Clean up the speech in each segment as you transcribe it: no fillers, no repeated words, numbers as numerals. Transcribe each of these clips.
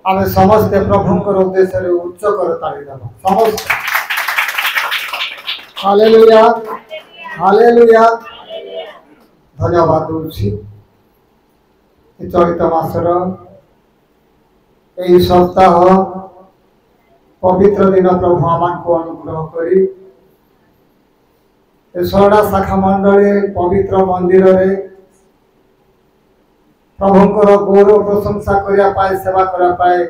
आम समस्ते प्रभुंकर उद्देश्य उच्च कर ताड़ी देव समस्त हालेलुया हालेलुया धन्यवाद दूची चलित मासर यही सप्ताह पवित्र दिन प्रभु आम को अनुग्रह करी सोड़ा शाखा मंडली पवित्र मंदिर रे प्रभुंकर गौरव प्रशंसा करने सेवा करने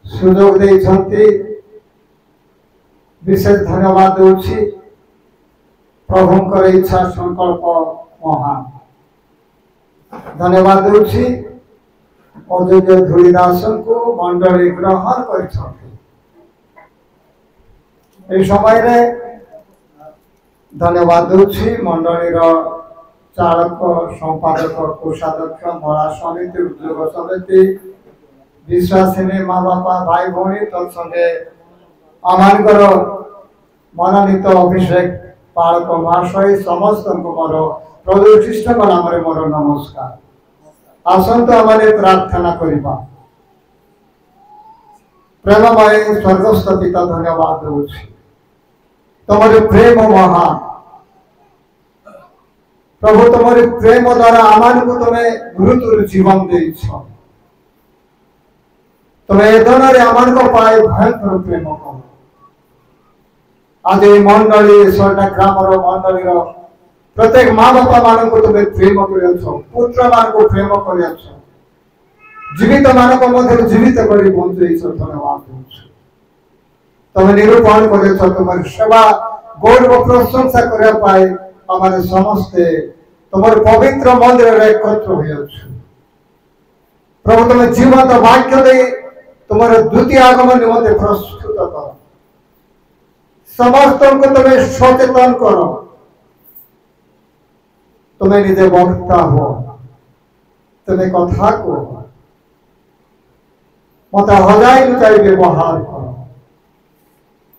सुजोग देइछंती विशेष धन्यवाद दूची प्रभुंकर इच्छा संकल्प महान धन्यवाद दूची अयोग्य धूलिदास को मंडली ग्रहण कर समय रे धन्यवाद दूची मंडलीर चालक संपादक कोषाध्यक्ष मरा समिति उद्योग समिति विश्वासिनी माँ बापा भाई भौणी तत्संगे आमानकर मननीत अभिषेक पालक महाशय समस्त मोर प्रभुशिष्ट नाम मोर नमस्कार आसतु आम प्रार्थना करवा प्रेममय स्वर्गस्थ पिता धन्यवाद दूची तुम प्रेम महान प्रभु तुम प्रेम द्वारा आम को तुम्हें गुरुतर जीवन दे तुम्हें एदन आम पाए भयंकर प्रेम कर आज मंडली सोटा ग्राम मंडली प्रत्येक माँ बापा मान को तुम्हें प्रेम कर पुत्र मान को प्रेम कर जीवित मानक मध्य जीवित कर धन्यवाद तुम्हें निरूपण कर तुम सेवा गौरव प्रशंसा करने आम समस्ते तुम पवित्र मंदिर एकत्र हो प्रभु तुम जीवंत वाक्य दे तुम द्वितीय आगमन निमंते प्रस्तुत कर समस्त को तुम्हें सचेतन कर तुम्हें निजे वक्ता हो तुम्हें कथा को मत हजाई लुचाई व्यवहार कर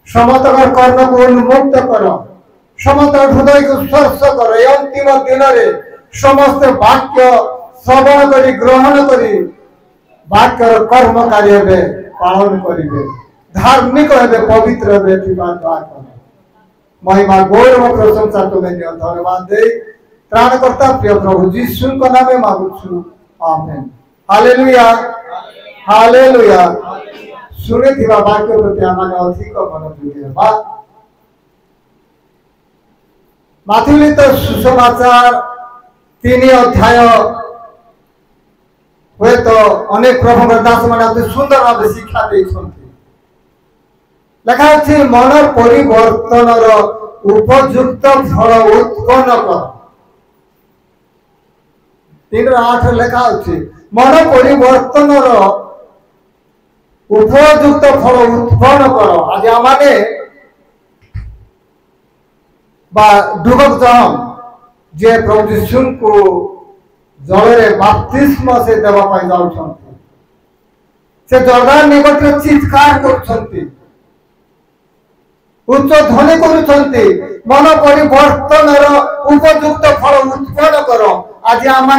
समस्त कर्ण को उन्मुक्त कर समस्त हृदय को स्पर्श कर अंतिम दिन में समस्त वाक्य श्रवण करी ग्रहण करी वाक्य कर्म कार्य पालन करेंगे धार्मिक हे पवित्र महिमा गौरव प्रशंसा तुम्हें धन्यवाद दे त्राणकर्ता प्रिय प्रभु जीशु नाम मागुछु आमेन हालेलुया हालेलुया शुणी वाक्य प्रति आम अधिक मनोयोगी हेबा माथिलित सुसमाचार 3 अध्याय हुए तो अनेक प्रभु दास मान अति सुंदर भाव शिक्षा लिखा अच्छी मन परिवर्तन उपयुक्त फल उत्पन्न कर 3:8 लिखा अच्छी मन परिवर्तन उपयुक्त फल उत्पन्न कर आज आम डुबक जम जे प्रभु जीशु को जल बाप्तिस्म से देवाई जाऊँ से जर्दान निकट चित्कार कर उच्च ध्वनि कर मन परिवर्तन उपयुक्त फल उत्पन्न कर आज आम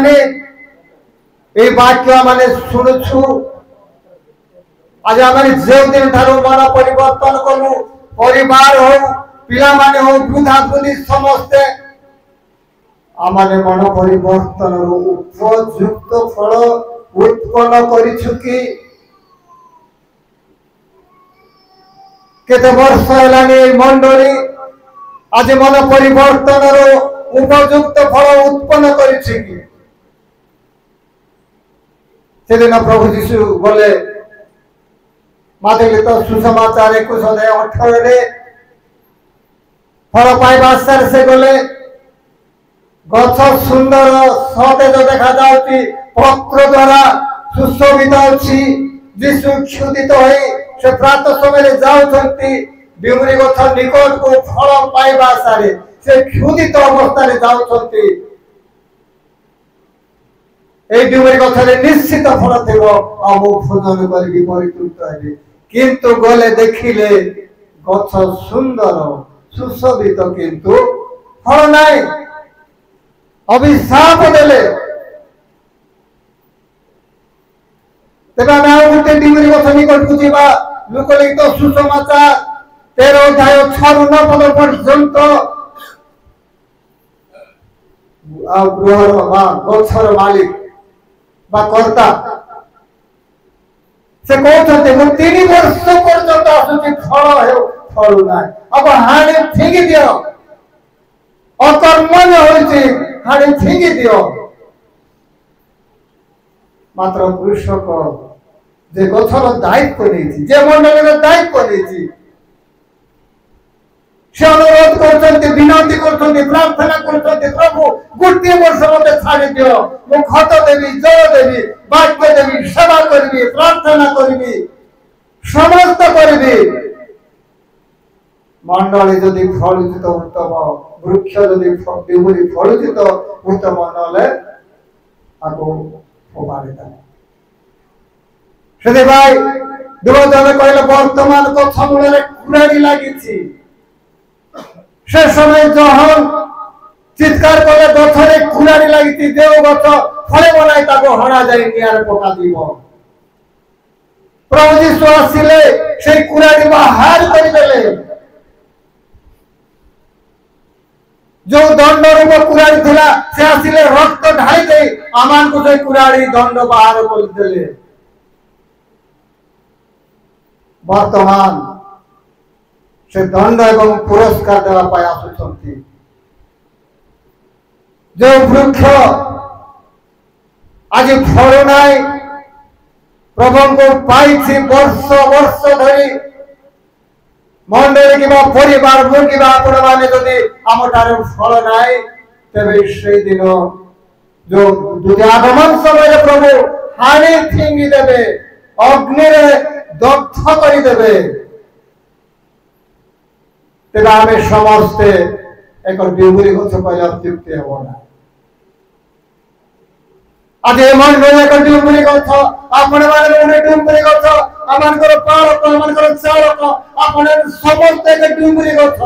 वाक्य मैंने शुणुछु आज आम जो दिन ठारू मन परिवर्तन कलु परिवार हो पिला माने हो वृद्धा वृद्धि समस्ते आम मन परिवर्तन उपयुक्त फल उत्पन्न करी केते वर्ष है मंडली आज मन परिवर्तन उपयुक्त फल उत्पन्न करी प्रभु जीशु गले माध्यमिक सुसमाचार 21:18 फल पाइबा से गले गछ सुंदर सतेज देखा जाउची पत्र द्वारा सुशोभित अच्छी जीशु क्षुदित से प्रात समय जाऊँगी बिमुरी गछ निकट को फल पाइबा आशारे से क्षुदित अवस्था जाऊँगी बिमुरी गछरे निश्चित फल थी भोजन करी परितृप्त है किंतु गले देखिले गछ सुंदर सुशोभित किंतु फल नाई अभिशाप देले तेज आम आउ गोटे डिमरी गछ निकट को जावा लोकलिखित सुसमाचार 13 अध्याय 6 ରୁ 9 पद पर्यंत गृहर गछर मालिक कर्ता से कहते 3 वर्ष पर्यंत आसुची फल ना अब हाणी फिंगी दियो अकर्मण्य होइछि हाणी फिंगी दियो मात्र कृषक जे गछर दायित्व नहीं जे मंडल दायित्व नहीं से अनुरोध कर विनती कर प्रार्थना कर प्रभु गोटे वर्ष मत छाड़ी दियो मु खत देवी जल देवी वाक्य देवी सेवा करी प्रार्थना करी समस्त करी मंडली जदि फलुची तो उत्तम वृक्ष जदि बिहुरी फलुची तो उत्तम नले आगो फोपाड़ी से भाई दुर्जन कहले वर्तमान गछ मूल कुराड़ी लगी से समय जहन चित्कार कले गछरे कुराड़ी लगी देव गछ फले बनाई ताको हणा जाई नियार पका दीबो प्रभु जीशु आसिले से कुराड़ी बाहर कर देले जो दंड रूप कुराड़ी थिला से आसिले रक्त ढाई दे आमान को से कुराड़ी दंड बाहर कर देले वर्तमान से दंड एवं पुरस्कार देवा पाए आसुचंती जो वृक्ष आज फल नाई प्रभु को पाई वर्ष वर्ष धरी मंडली कि परिवार मु कि आपण माने जदि आमठार फल नाई तेबे से दिन जो आगमन समय प्रभु हानि फिंगी देवे अग्नि दग्ध कर देवे तेज आम समस्ते एक डिमुरी गछ कहले अत्युक्ति हम ना आज मंडल एक डिमुरी गछ आपण माने डिमुरी गछ आमनकर पालक आमनकर चालक आपण समस्त एक डिमुरी गछ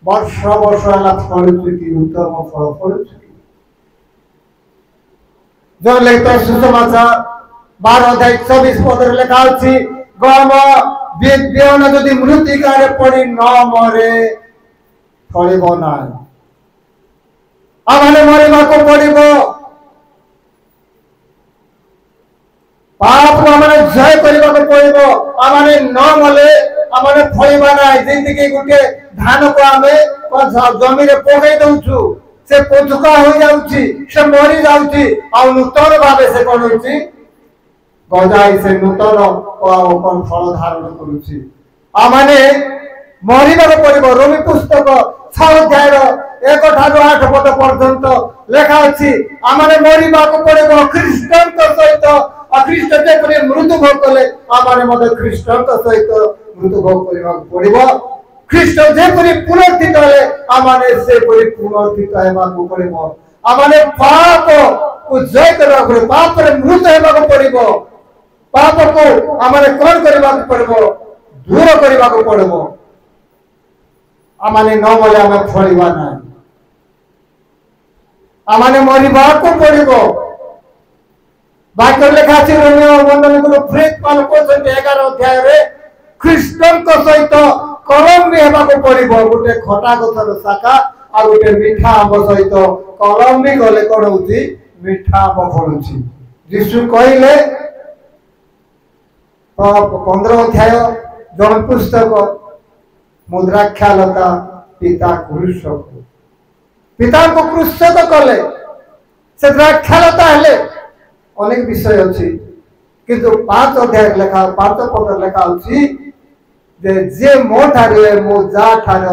वर्ष वर्ष है फलुची कि उत्तम फल फलुची जो लेखा सुसमाचार 12 अध्याय 24 पद लिखा अछि गम विद्यन यदि मृत्तिकारे पड़ी न मरे फलिब ना आमने मरिबाको पड़िबो पाप को आमने जय करिबाको पड़िबो आमने न मले आमने फलिबा ना जेंति कि गुटे धान को आमे जमी रे पकाई दउछु से पोचका हो जाउची से मरि जाउची आ नूतन भाबे से कोन होची गजाई से नूतन कौन फल धारण करुची आमाने मरिबाक पड़िबो रोमी पुस्तक 6 अध्याय 1 ठारू 8 पद पर्यंत लेखा अछि आमाने मरिबाक पड़िबो ख्रीष्टन सहित अख्रीष्ट जेपरि मृत्यु भोग कले आमाने मते ख्रीष्टन सहित मृत्यु भोग करिबाक पड़िबो ख्रीष्ट जेपरि पुनरुत्थित हले आमाने से परि पुनरुत्थित हेबाक पड़िबो आमाने पाप को जय करबाक पड़िबो पाप रे मृत्यु हेबाक पड़िबो पाप को आमने कौन करबा पड़बो दूर करबा पड़बो आमने न मले आम फलिबा ना आमने मरिबा को पड़बो वाक्य लेखा अछि रोमियो मंडली को प्रेत पाल को 11 अध्याय रे ख्रीष्टन को सहित कलम भी हेबा को पड़बो गोटे खटा गछर शाखा आ गोटे मीठा आंब सहित कलम भी गले कोन होती मीठा आंब फलुची यीशु कहले 15 अध्याय जन पुस्तक मुद्राख्यालता पिता कृषक पिता को कृषक कले से द्राक्षालता हेले अनेक विषय अच्छी किंतु 5 अध्याय लेखा 5 पद लेखा अच्छी जे मो ठारे मो जा ठारे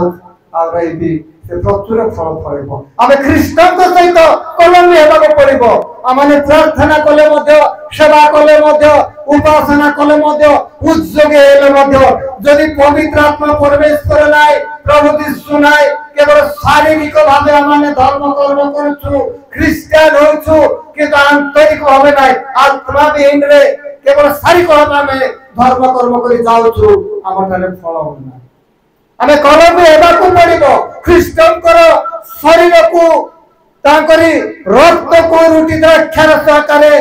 रही से प्रचुर फल फल आम ख्रीष्टन सहित कलमी हेबाक पड़िबो आमने प्रार्थना कले सेवा कले उपासना कले उद्योगे हेले जदि पवित्र आत्मा प्रवेश करे नाय प्रभु यीशु नाय केवल शारीरिक भावे आमने धर्म कर्म करूछु ख्रिस्टियन होछु किंतु आंतरिक भावे नाय आत्मा विहीन रे केवल शारीरिक भावे धर्म कर्म करी जाउछु आमठारे फल होना आमे कलमी हेबाक पड़िबो ख्रिस्टियन शरीर को तांकरी रक्त को रुटी द्राक्षार सहकारे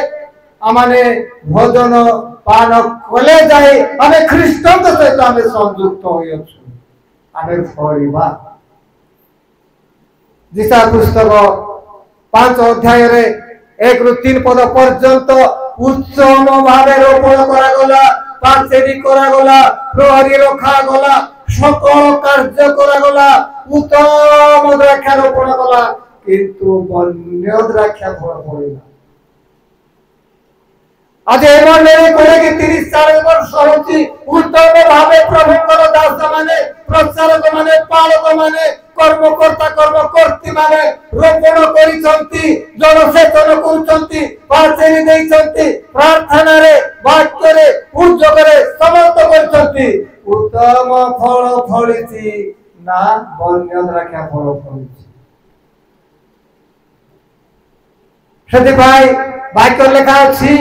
आमाने भोजन पान कले जाए आमे ख्रीष्ट सहित आमे संयुक्त होई अछु आमे फळिबा दिशा पुस्तक 5 अध्याय रे 1 रु 3 पद पर्यंत उत्तम भावे रोपण करा गला पाचेरी करा गला प्रहरी रखा गला सकल कार्य करा गला उत्तम द्राक्षा रोपण कला किंतु वन्य द्राक्षा फल पड़िला आज एमने कोले कि 30-40 वर्ष होची उत्तम भावे प्रभुकर दास माने प्रचारक माने पालक माने कर्मकर्ता कर्मकर्ती माने रोपण करिसंती जनसेचन करूसंती पाचेरी देइसंती प्रार्थना रे वाक्य रे उद्योग रे समस्त करिसंती उत्तम फल फलिछि ना वन्य द्राक्षा फल फलिछि सेति भाई वाक्य लेखा अछि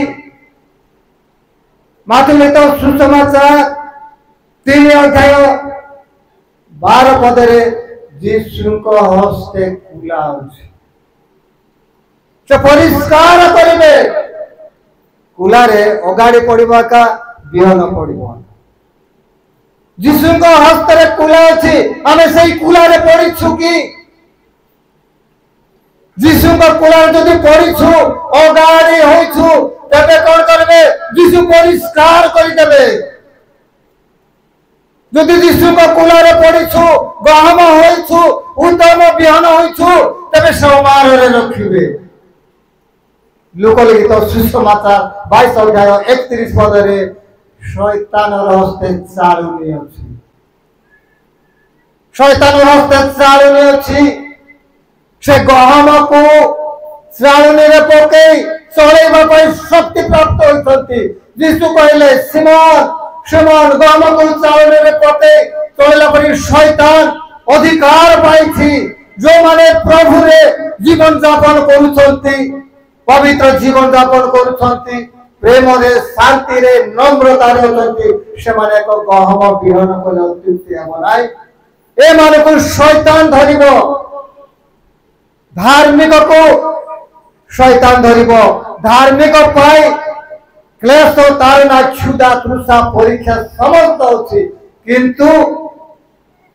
मातुलित सुसमाचार 3 अध्याय 12 पदरे जीशुଙ୍କ हस्ते कुला अछि से परिष्कार करिवे कुला रे अगाड़ी पड़िबा का बिहन पड़िबो जीशुଙ୍କ हस्ते रे कुला अछि आमे सेई कुला रे पड़िछु कि जीशुଙ୍କ कुला जदि पड़िछु अगाड़ी होइछु तबे कोन करबे जीशु परिष्कार करि देबे जदि जीशुଙ୍କ कुला रे पड़िछु गहम होइछु उत्तम बिहन होइछु तबे समार रे रखिबे लोक लिखित सुसमाचार 22 अध्याय 31 पद रे शैतान हस्ते चालुनी अछि शैतान हस्ते चालुनी अछि से गहम को चालुनी रे पके चलेबा पई शक्ति प्राप्त होइछंती जीशु कहले सिमोन सिमोन गहम को चालुनी रे पके चलेला पई शैतान अधिकार पाइछि जो माने प्रभु रे जीवन यापन करूछंती पवित्र जीवन यापन करूछंती प्रेम रे शांति रे नम्रता रे होछंती से माने को गहम बिहन कले अत्युक्ति हमनाई ए माने को शैतान धरिबो धार्मिक को शैतान धरिबो धार्मिक पाई क्लेश तारणा क्षुधा तृषा परीक्षा समस्त अछि किंतु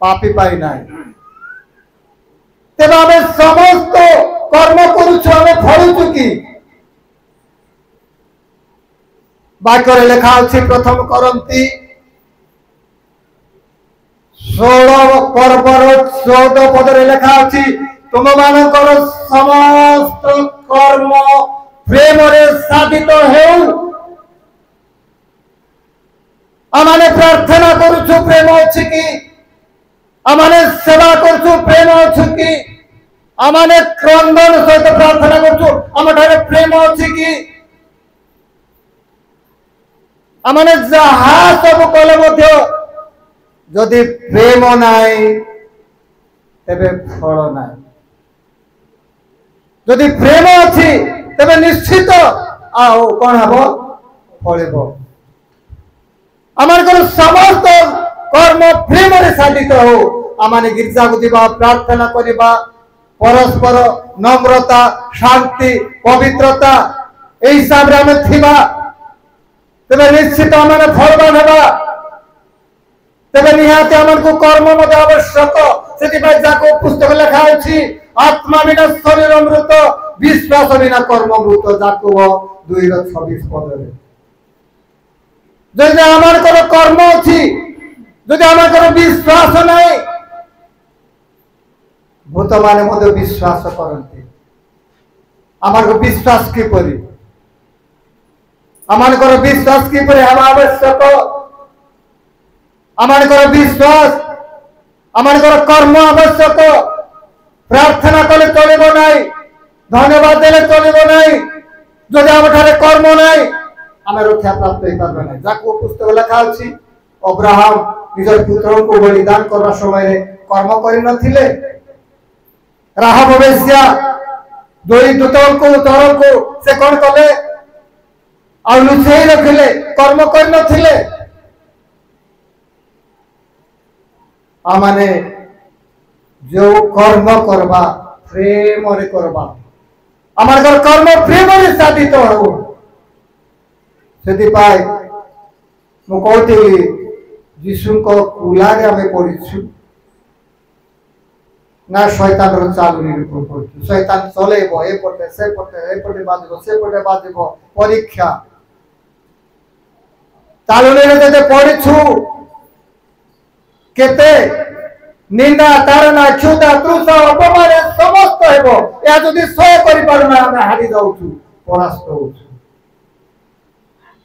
पापी पाई नाही तेबे आमे समस्त कर्म करूछु आमे फलुछु कि वाक्य रे लिखा अछि प्रथम करंती 16 पर्वर 14 पद रे लिखा अछि तुम मानकर समस्त कर्म प्रेम रे साधित हेउ आमाने प्रार्थना करूछु प्रेम अछि कि आमाने सेवा करूछु प्रेम अछि कि आमाने क्रंदन सहित प्रार्थना करूछु आमठारे प्रेम अछि कि आमाने जहा सब कले मध्य जदि प्रेम नाही तबे फल नाही जदि प्रेम अछि तबे निश्चित आओ कोन हबो फलिबो आमार को समस्त कर्म प्रेम रे साधित हो आमाने गिरजा को दिबा प्रार्थना करिबा परस्पर नम्रता शांति पवित्रता ए हिसाब रे हम थिबा तबे निश्चित आमाने फलवान हेबा तबे निहाते आमन को कर्म मध्य आवश्यक सेति भाई जाको पुस्तक लिखा अछि आत्मा बिना शरीर अमृत विश्वास बिना कर्म अमृत जाको 2:26 पद रे जदि आमन को कर्म अछि जदि आमन को विश्वास नाही भूत माने मध्य विश्वास करन्ते आमन को विश्वास की परि आमन को विश्वास की परि हम आवश्यक आमन को विश्वास आमन को कर्म आवश्यक प्रार्थना कले चलिबो नाही धन्यवाद देले चलिबो नाही जदि आमठारे कर्म नाही आमे रक्षा प्राप्त होई पारबे नाही जाको पुस्तक लिखा अछि अब्राहम निजर पुत्र को बलिदान करबा समय रे कर्म करि नथिले राहब वेश्या दोई दूतों को तोर को से कोन कले आ लुचेई रखिले कर्म करि नथिले आमाने जो कर्म करबा प्रेम रे करबा आमार कर्म प्रेम रे साधित हो ସେଥିପାଇଁ ମୁଁ କହୁଥିଲି ଯୀଶୁଙ୍କ କୁଲାରେ ଆମେ ପଡ଼ିଛୁ ନା ଶୈତାନର ଚାଲୁଣି ପଡୁଛୁ। ଶୈତାନ ଚଲେଇବ ଏପଟେ ସେପଟେ, ଏପଟେ ବାଜିବ ସେପଟେ ବାଜିବ, ପରୀକ୍ଷା ଚାଲୁଣିରେ ଯଦି ପଡ଼ିଛୁ କେତେ ନିନ୍ଦା ତାଡ଼ନା କ୍ଷୁଧା ତୃଷା ଅପମାନ ସମସ୍ତ ହେବ। ଏହା ଯଦି ସହ୍ୟ କରିପାରୁନା ଆମେ ହାରି ଯାଉଛୁ, ପରାସ୍ତ ହଉଛୁ।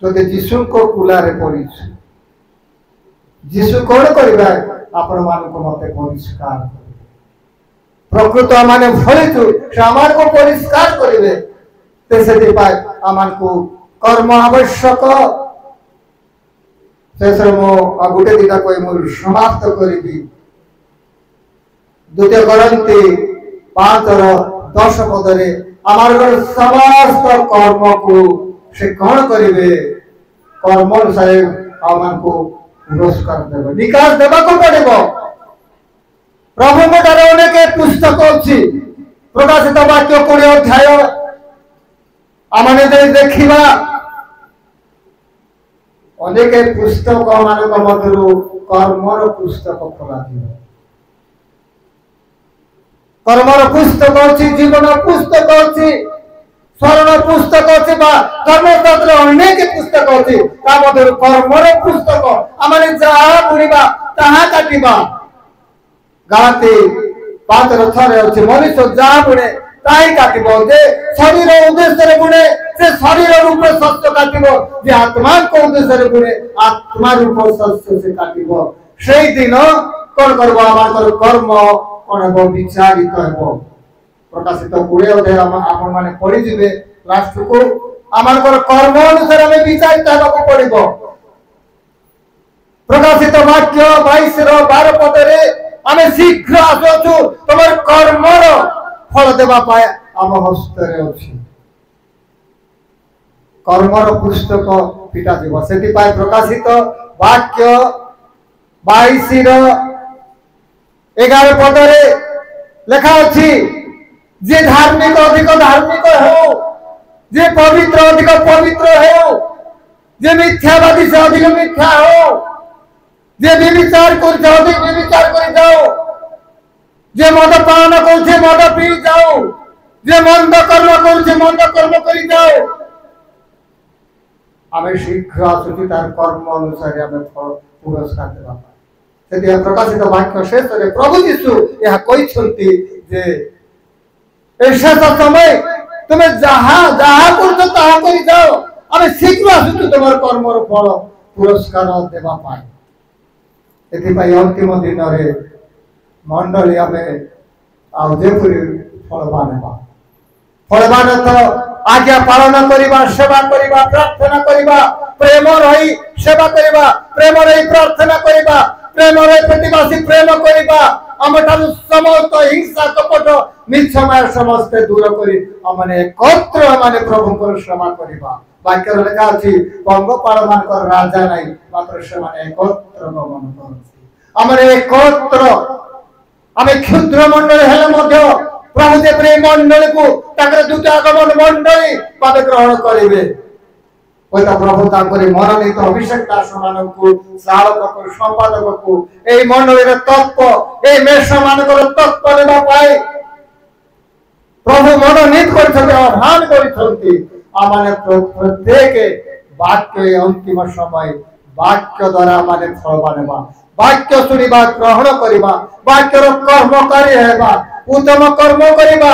ଯଦି ଯୀଶୁଙ୍କ କୁଲାରେ ପଡ଼ିଛୁ, ଯୀଶୁ କଣ କରିବେ? ଆପଣ ମାନଙ୍କୁ ମତେ ପରିଷ୍କାର କରିବେ। ପ୍ରକୃତ ଆମେ ଫଳିଛୁ, ସେ ଆମକୁ ପରିଷ୍କାର କରିବେ। ସେଥିପାଇଁ ଆମକୁ କର୍ମ ଆବଶ୍ୟକ। ଶେଷରେ ମୁଁ ଆଉ ଗୋଟେ ଦିଟା କହି ମୁଁ ସମାପ୍ତ କରିବି। 2 କରନ୍ତି 5:10 ପଦରେ ଆମର ସମସ୍ତ କର୍ମକୁ ସେ କଣ କରିବେ? କର୍ମ ଅନୁସାରେ ଆମକୁ ପୁରସ୍କାର ଦେବେ, ନିକାଶ ଦେବାକୁ ପଡିବ। ପ୍ରଭୁଙ୍କ ଠାରେ ଅନେକ ପୁସ୍ତକ ଅଛି। ପ୍ରକାଶିତ ବାକ୍ୟ 20 ଅଧ୍ୟାୟ ଆମେ ଯଦି ଦେଖିବା, ଅନେକ ପୁସ୍ତକ ମାନଙ୍କ ମଧ୍ୟରୁ କର୍ମର ପୁସ୍ତକ ଖୋଲାଯିବ। କର୍ମର ପୁସ୍ତକ ଅଛି, ଜୀବନ ପୁସ୍ତକ ଅଛି, ସ୍ମରଣ ପୁସ୍ତକ ଅଛି, ବା ଧର୍ମଶାସ୍ତ୍ର ଅନେକ ପୁସ୍ତକ ଅଛି। ତା ମଧ୍ୟରୁ କର୍ମର ପୁସ୍ତକ ଆମେ ଯାହା ବୁଣିବା ତାହା କାଟିବା। ଗାଲାତି 5:6 ଅଛି, ମଣିଷ ଯାହା ବୁଣେ ତାହା ହିଁ କାଟିବ। ଯେ ଶରୀର ଉଦ୍ଦେଶ୍ୟରେ ବୁଣେ ସେ ଶରୀର ରୂପ ଶସ୍ୟ କାଟିବ, ଯେ ଆତ୍ମାଙ୍କ ଉଦ୍ଦେଶ୍ୟରେ ବୁଣେ ଆତ୍ମା ରୂପ ଶସ୍ୟ ସେ କାଟିବ। ସେଇ ଦିନ କଣ କରିବ? ଆମର କର୍ମ କଣ ହେବ? ବିଚାରିତ ହେବ। ପ୍ରକାଶିତ 20 ଅଧ୍ୟାୟ ଆପଣ ମାନେ ପଢିଯିବେ ଲାଷ୍ଟକୁ। ଆମର କର୍ମ ଅନୁସାରେ ଆମେ ବିଚାରିତ ହେବାକୁ ପଡିବ। ପ୍ରକାଶିତ ବାକ୍ୟ 22:12 ପଦରେ ଆମେ ଶୀଘ୍ର ଆସୁଛୁ, ତମର କର୍ମର ଫଳ ଦେବା ପାଇଁ ଆମ ହସ୍ତରେ ଅଛି। କର୍ମର ପୁସ୍ତକ ଫିଟାଯିବ। ସେଥିପାଇଁ ପ୍ରକାଶିତ ବାକ୍ୟ 22:11 ପଦରେ ଲେଖା ଅଛି, ଯେ ଧାର୍ମିକ ଅଧିକ ଧାର୍ମିକ ହେଉ, ଯେ ପବିତ୍ର ଅଧିକ ପବିତ୍ର ହେଉ, ଯେ ମିଥ୍ୟାବାଦୀ ସେ ଅଧିକ ମିଥ୍ୟା ହେଉ, যে বিবিচার করছে অধিক বিবিচার করে যাও, যে মদ পান করছে মদ পিয়ে যাও, যে মন্দ কর্ম করছে মন্দ কর্ম করে যাও। আমি শীঘ্র আসুছি তার কর্ম অনুসারে আমি পুরস্কার দেবা। ସେଥିପାଇଁ ପ୍ରକାଶିତ ବାକ୍ୟ ଶେଷରେ ପ୍ରଭୁ ଯୀଶୁ ଏହା କହିଛନ୍ତି ଯେ ଏ ଶେଷ ସମୟ ତୁମେ ଯାହା ଯାହା କରୁଛ ତାହା କରି ଯାଅ, ଆମେ ଶୀଘ୍ର ଆସୁଛୁ ତୁମର କର୍ମର ଫଳ ପୁରସ୍କାର ଦେବା ପାଇଁ। ଏଥିପାଇଁ ଅନ୍ତିମ ଦିନରେ ମଣ୍ଡଳୀ ଆମେ ଆଉ ଯେପରି ଫଳବାନ ହେବା। ଫଳବାନ ତ ଆଜ୍ଞା ପାଳନ କରିବା, ସେବା କରିବା, ପ୍ରାର୍ଥନା କରିବା, ପ୍ରେମ ରହି ସେବା କରିବା, ପ୍ରେମ ରହି ପ୍ରାର୍ଥନା କରିବା, ପ୍ରେମ ରହି ପ୍ରତିବାସୀ ପ୍ରେମ କରିବା, ଆମଠାରୁ ସମସ୍ତ ହିଂସା କପଟ ମିଛମୟ ସମସ୍ତେ ଦୂର କରି ଆମେ ଏକତ୍ର ମାନେ ପ୍ରଭୁଙ୍କର ସେବା କରିବା। ବାକ୍ୟରେ ଲେଖା ଅଛି, ପଙ୍ଗପାଳ ମାନଙ୍କର ରାଜା ନାହିଁ, ମାତ୍ର ସେମାନେ ଏକତ୍ର ଗମନ କରନ୍ତି। ଆମର ଏକତ୍ର ଆମେ କ୍ଷୁଦ୍ର ମଣ୍ଡଳୀ ହେଲେ ମଧ୍ୟ ପ୍ରଭୁ ଯେପରି এই ମଣ୍ଡଳୀକୁ ତାଙ୍କର ଦ୍ୱିତୀୟ আগমନ ମଣ୍ଡଳୀ ଭାବେ ଗ୍ରହଣ କରିବେ। হয়তো প্রভু তাঙ্করি মনোনীত অভিষেক দাস ମାନଙ୍କୁ ଶାଳକକୁ ସମ୍ପାଦକକୁ এই ମଣ୍ଡଳୀର ତତ୍ତ୍ୱ এই ମେଷ ମାନଙ୍କର ତତ୍ତ୍ୱ ନେବା ପାଇଁ ପ୍ରଭୁ ମନୋନୀତ କରିଛନ୍ତି, ଆହ୍ୱାନ କରିଛନ୍ତି। ଆମମାନେ ପ୍ରତ୍ୟେକ ବାକ୍ୟ ଅନ୍ତିମ ସମୟ ବାକ୍ୟ ଦ୍ୱାରା ମାନେ ଫଳବାନ ହେବା, ବାକ୍ୟ ଶୁଣିବା, ଗ୍ରହଣ କରିବା, ବାକ୍ୟର କର୍ମକାରୀ ହେବା, ଉତ୍ତମ କର୍ମ କରିବା।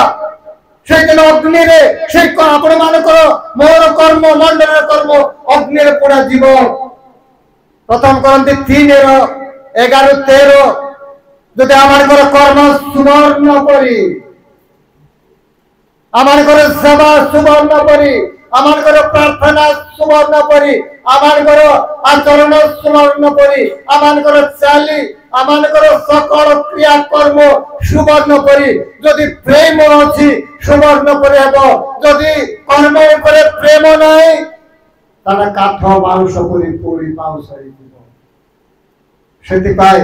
সেইদিন অগ্নিরে সেই আপন মানকর মোর কর্ম মন্ডলের কর্ম অগ্নিরে পোড়া জীব। প্রথম করন্তি 3:11-13 যদি আমার কর্ম সুবর্ণ করি, আমার সেবা সুবর্ণ করি, আমার প্রার্থনা সুবর্ণ করি, আমার আচরণ সুবর্ণ করি, আমার চালি, আমার সকল ক্রিয়াকর্ম সুবর্ণ করি। যদি প্রেম অছি সুবর্ণ করে হব, যদি কর্ম করে প্রেম নাই তাহলে কাঠ মাংস করে পড়ি মাংস হইব। ସେଥିପାଇଁ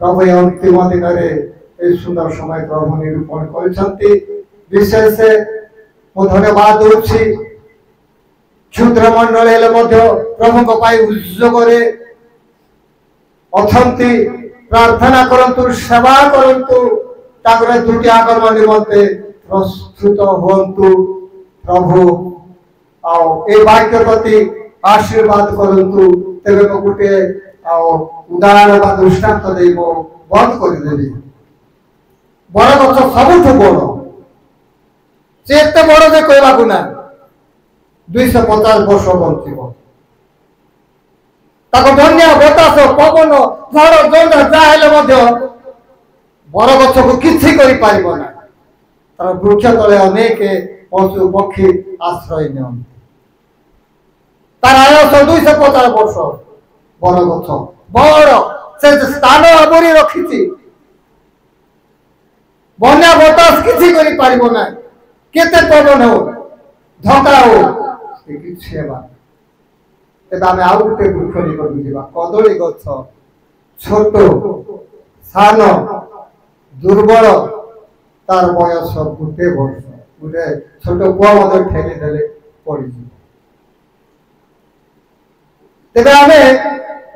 ପ୍ରଭୁ ଏ ଅନ୍ତିମ ଦିନରେ এই ସୁନ୍ଦର ସମୟ ପ୍ରଭୁ ନିରୂପଣ କରିଛନ୍ତି। ବିଶେଷ ମୁଁ ଧନ୍ୟବାଦ ଦଉଛି क्षुद्र मंडल हेले प्रभु उद्योगे अथंती प्रार्थना करंतु सेवा करंतु ताकरे दुटी आगमन निमंते प्रस्तुत होंतु प्रभु आओ ए वाक्य प्रति आशीर्वाद करंतु तेरे को गुटे आओ उदाहरण बा दृष्टांत देबो बंद कर देबी बड़ गछ सबुठ बड़ से एते बड़ जे कहबा को ना 250 वर्ष बंचिबो ताको बन्या बतास पवन झड़ जंड जाहेले मध्य बड़ गछ को किछि करि पारिबो ना तार वृक्ष तले अनेक पशु पक्षी आश्रय नियंती तार आयुष 250 वर्ष बड़ गछ बड़ से स्थान आवरी रखिछि बन्या बतास किछि करि पारिबो ना केते पवन हो धका हो से किछि हेबा तेबे आमे आउ गुटे वृक्ष निकट जिबा कदली गछ छोट सान दुर्बल तार बयस गुटे वर्ष गुटे छोट पुआ मधे ठेली देले पड़ी तेबे आमे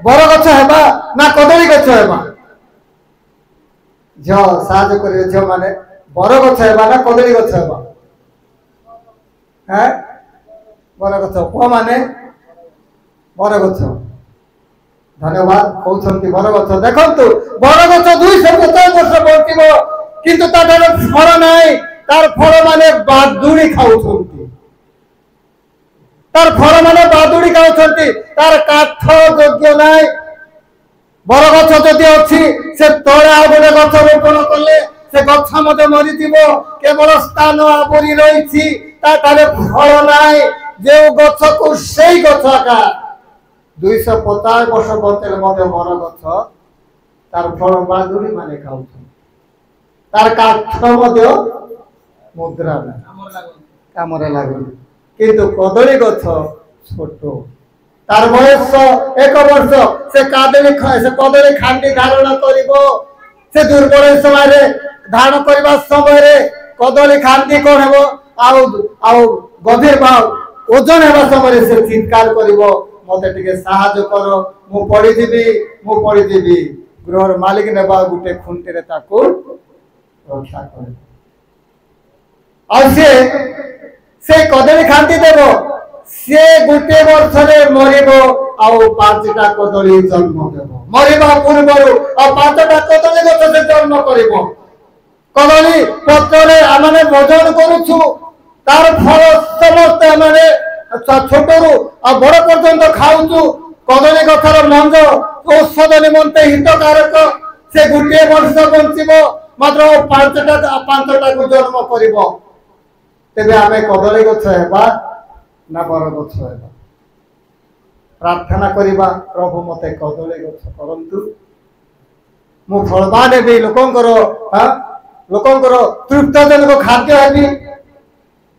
बड़ गछ हेबा ना कदली गछ हेबा झ साज करे झ माने बड़ गछ हेबा ना कदली गछ हेबा हैं बड़ गछ पुआ माने बड़ गछ धन्यवाद कहते बड़ गछ देखु बड़ गछ 250 वर्ष बंचिबो किंतु तार फल नाई तार फल माने बादुड़ी खाउछंती तार फल माने बादुड़ी खाउछंती तार काठ योग्य नाई बड़ गछ जदि अछि से तळे आ गोटे गछ रोपण कले से गछ मते मरि दिबो केवल स्थान आवरी रहिछि तारे फल नाई जे गछ को सेई गछ का 250 वर्ष बंचले मध्य बड़ गछ तार फल बादुड़ी माने खाउछन तार काठ मध्य मुद्रा ना कामरे लागो किंतु कदली गछ छोट तार बयस 1 वर्ष से कदली खांडी धारण करिबो से दुर्बल समय रे धारण करबा समय रे कदली खांडी कोन हेबो आउ गभीर भाव ओजन हेबा समय से चित्कार करिबो मते टिके सहायता करो मु पड़ी जीवी गृहर मालिक नेबा गुटे खुंटी रे ताको रक्षा करे आ से कदली खांती देबो से गुटे वर्ष रे मरिबो आउ 5टा कदली जन्म देबो मरिबा पूर्वरु आ 5टा कदली गछ से जन्म करिबो कदली पत्र रे आमाने भोजन करूछु तार फल समस्त आमाने छोटरू आ बड़ पर्यंत खाऊचु कदली गछर मंज औषध निमंते हितकारक से गुटे वर्ष बंचिबो मात्र 5टा को जन्म करिबो तेबे आमे कदली गछ हेबा ना बड़ गछ हेबा प्रार्थना करिबा प्रभु मते कदली गछ करंतु मु फलबा देबी लोकंकर तृप्त जनक खाद्य हेबी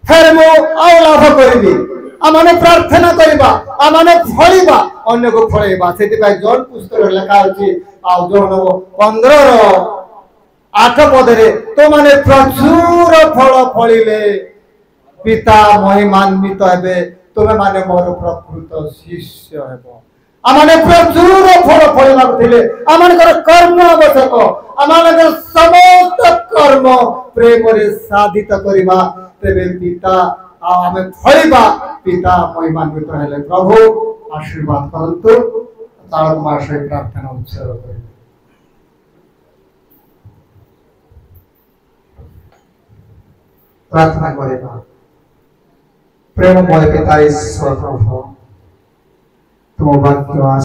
फेर मु आउ लाभ करिबी आमाने प्रार्थना करिबा आमाने फळिबा अन्य को फळेबा सेति भाई जन पुस्तक लेखा अछि आ जन 15 रो 8 पद रे तो माने प्रचुर फल फळिले पिता महिमान्वित हेबे तुमे माने मोर प्रकृत शिष्य हेबो आमाने प्रचुर फल फळिबा थिले आमानकर कर्म आवश्यक आमानकर समस्त कर्म प्रेम रे साधित करिबा तेबे पिता आमे फळिबा पिता महिमान्वित हेले प्रभु आशीर्वाद करंतु ताळक मासे प्रार्थना उत्सर्ग करिबे प्रार्थना करिबा प्रेममय पिता ईश्वर प्रभु तुम वाक्य